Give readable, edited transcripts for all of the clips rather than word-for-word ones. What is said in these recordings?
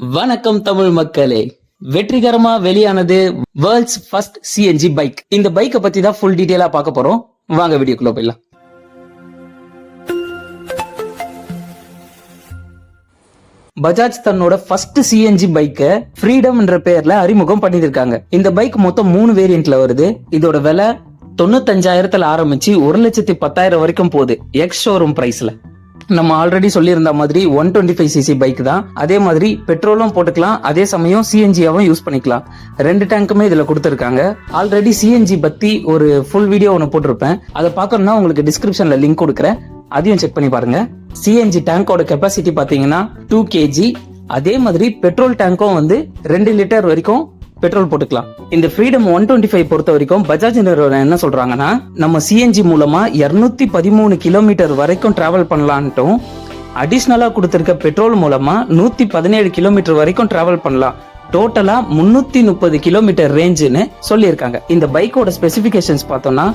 வணக்கம் தமிழ் மக்களே, வெற்றிகரமா வெளியானது வேர்ல்ட்ஸ் ஃபர்ஸ்ட் சிஎன்ஜி பைக். இந்த பைக்கை பத்தி தான் ஃபுல் டீடைலா பார்க்க போறோம். வாங்க வீடியோக்குள்ள போயிடலாம். பஜாஜ் தன்னோட ஃபர்ஸ்ட் சிஎன்ஜி பைக்கை ஃப்ரீடம் என்ற பெயர்ல அறிமுகம் பண்ணிருக்காங்க. இந்த பைக் மொத்தம் 3 வேரியன்ட்ல வருது. இதோட விலை 95,000 ஆரம்பிச்சு 1,10,000 வரைக்கும் போகுது எக்ஸ் ஷோரூம் பிரைஸ்ல. நம்ம ஆல்ரெடி சொல்லியிருந்த மாதிரி 125cc பைக் தான். அதே மாதிரி பெட்ரோலும் போட்டுக்கலாம், அதே சமயம் சிஎன்ஜியாவும் யூஸ் பண்ணிக்கலாம். 2 டேங்குமே இதுல கொடுத்துருக்காங்க. ஆல்ரெடி சிஎன்ஜி பத்தி ஒரு ஃபுல் வீடியோ ஒன்று போட்டிருப்பேன். அதை பார்க்கணும்னா உங்களுக்கு டிஸ்கிரிப்ஷன்ல லிங்க் கொடுக்குறேன், அதையும் செக் பண்ணி பாருங்க. சிஎன்ஜி டேங்கோட கெப்பாசிட்டி பாத்தீங்கன்னா 2 kg. அதே மாதிரி பெட்ரோல் டேங்கும் 2 லிட்டர் வரைக்கும் பெட்ரோல் போட்டுக்கலாம். இந்த ஃப்ரீடம் 125 பொறுத்த வரைக்கும் பஜாஜ் நிறுவனம் என்ன சொல்றாங்கன்னா, நம்ம சிஎன்ஜி மூலமா 213 கிலோமீட்டர் வரைக்கும் டிராவல் பண்ணலான்ட்டும், அடிஷனலா கொடுத்திருக்க பெட்ரோல் மூலமா 117 கிலோமீட்டர் வரைக்கும் டிராவல் பண்ணலாம். டோட்டலா 330 கிலோமீட்டர் ரேஞ்சுன்னு சொல்லியிருக்காங்க. இந்த பைக்கோட ஸ்பெசிபிகேஷன்ஸ் பார்த்தோம்னா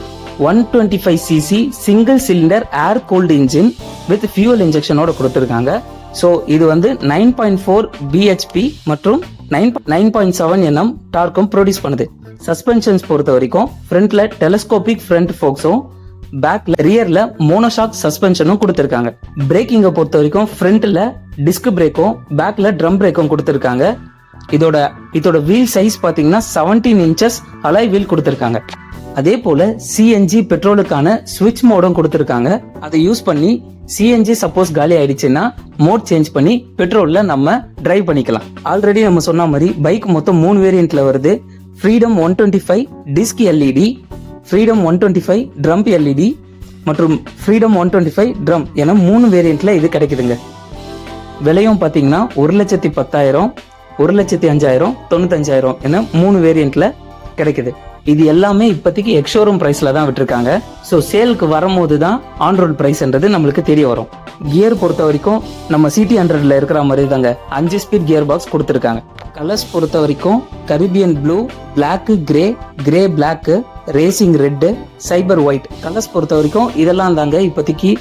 125cc single cylinder air cooled engine with fuel இன்ஜெக்ஷனோட கொடுத்திருக்காங்க. சோ இது 9.4 bhp மற்றும் 9.7 nm டார்க்கும் ப்ரொடியூஸ் பண்ணுது. சஸ்பென்ஷன்ஸ் பொறுத்த வரைக்கும் ஃப்ரண்ட்ல டெலஸ்கோபிக் ஃப்ரண்ட் ஃபோக்ஸும் பேக்ல ரியர்ல மோனோஷாக் சஸ்பென்ஷனும் கொடுத்திருக்காங்க. பிரேக்கிங்கை பொறுத்த வரைக்கும் ஃப்ரண்ட்ல டிஸ்க் பிரேக்கும் பேக்ல ட்ரம் பிரேக்கும் கொடுத்திருக்காங்க. இதோட வீல் சைஸ் பாத்தீங்கன்னா 17 inches அலாய் வீல் கொடுத்திருக்காங்க. அதே போல சிஎன்ஜி பெட்ரோலுக்கான ஸ்விட்ச் மோடும் கொடுத்திருக்காங்க. அதை யூஸ் பண்ணி சிஎன்ஜி சப்போஸ் காலி ஆயிடுச்சுன்னா மோட் சேஞ்ச் பண்ணி பெட்ரோல்ல நம்ம டிரைவ் பண்ணிக்கலாம். ஆல்ரெடி நம்ம சொன்ன மாதிரி பைக் மொத்தம் 3 வேரியன்ட்ல வருது. Freedom 125 disk LED, freedom 125 drum LED மற்றும் ஃப்ரீடம் 125 ட்ரம் என 3 வேரியன்ட்ல இது கிடைக்குதுங்க. விலையும் பாத்தீங்கன்னா 1,10,000, 1,05,000, 95,000 என 3 வேரியன்ட்ல கிடைக்குது. இது எல்லாமே இப்போதைக்கு எக்ஸ்ஷோரூம் பிரைஸ்ல தான் விட்டுருக்காங்க. ஸோ சேலுக்கு வரும்போது தான் ஆன் ரோட் பிரைஸ்ன்றது நம்மளுக்கு தெரிய வரும். கியர் பொறுத்த வரைக்கும் நம்ம CT100ல இருக்கிற மாதிரி தாங்க 5 ஸ்பீட் கியர் பாக்ஸ் கொடுத்துருக்காங்க. கலர்ஸ் பொறுத்த வரைக்கும் Caribbean blue, black, grey black, racing red, cyber white colours பொறுத்த வரைக்கும் இதெல்லாம் தாங்க இப்போதைக்கு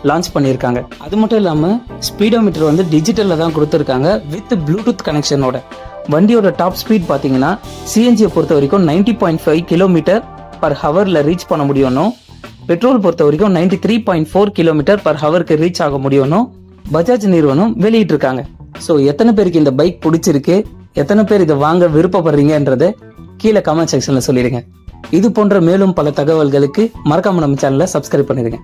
லான்ச் பண்ணியிருக்காங்க. அது மட்டும் இல்லாம ஸ்பீடோமீட்டர் டிஜிட்டல்ல தான் கொடுத்துருக்காங்க வித் ப்ளூடூத் கனெக்ஷனோட. வண்டியோட டாப் ஸ்பீட் பாத்தீங்கன்னா சிஎன்ஜியை பொறுத்த வரைக்கும் 90.5 கிலோமீட்டர் பர் ஹவர்ல ரீச் பண்ண முடியும்னும், பெட்ரோல் பொறுத்த வரைக்கும் 93.4 கிலோமீட்டர் பர் ஹவருக்கு ரீச் ஆக முடியும்னும் பஜாஜ் நிறுவனம் வெளியிட்டு இருக்காங்க. ஸோ எத்தனை பேருக்கு இந்த பைக் பிடிச்சிருக்கு, எத்தனை பேர் இதை வாங்க விருப்பப்படுறீங்கன்றத கீழே கமெண்ட் செக்ஷன்ல சொல்லிடுங்க. இது போன்ற மேலும் பல தகவல்களுக்கு மறக்காம நம்ம சேனலை சப்ஸ்கிரைப் பண்ணிடுங்க.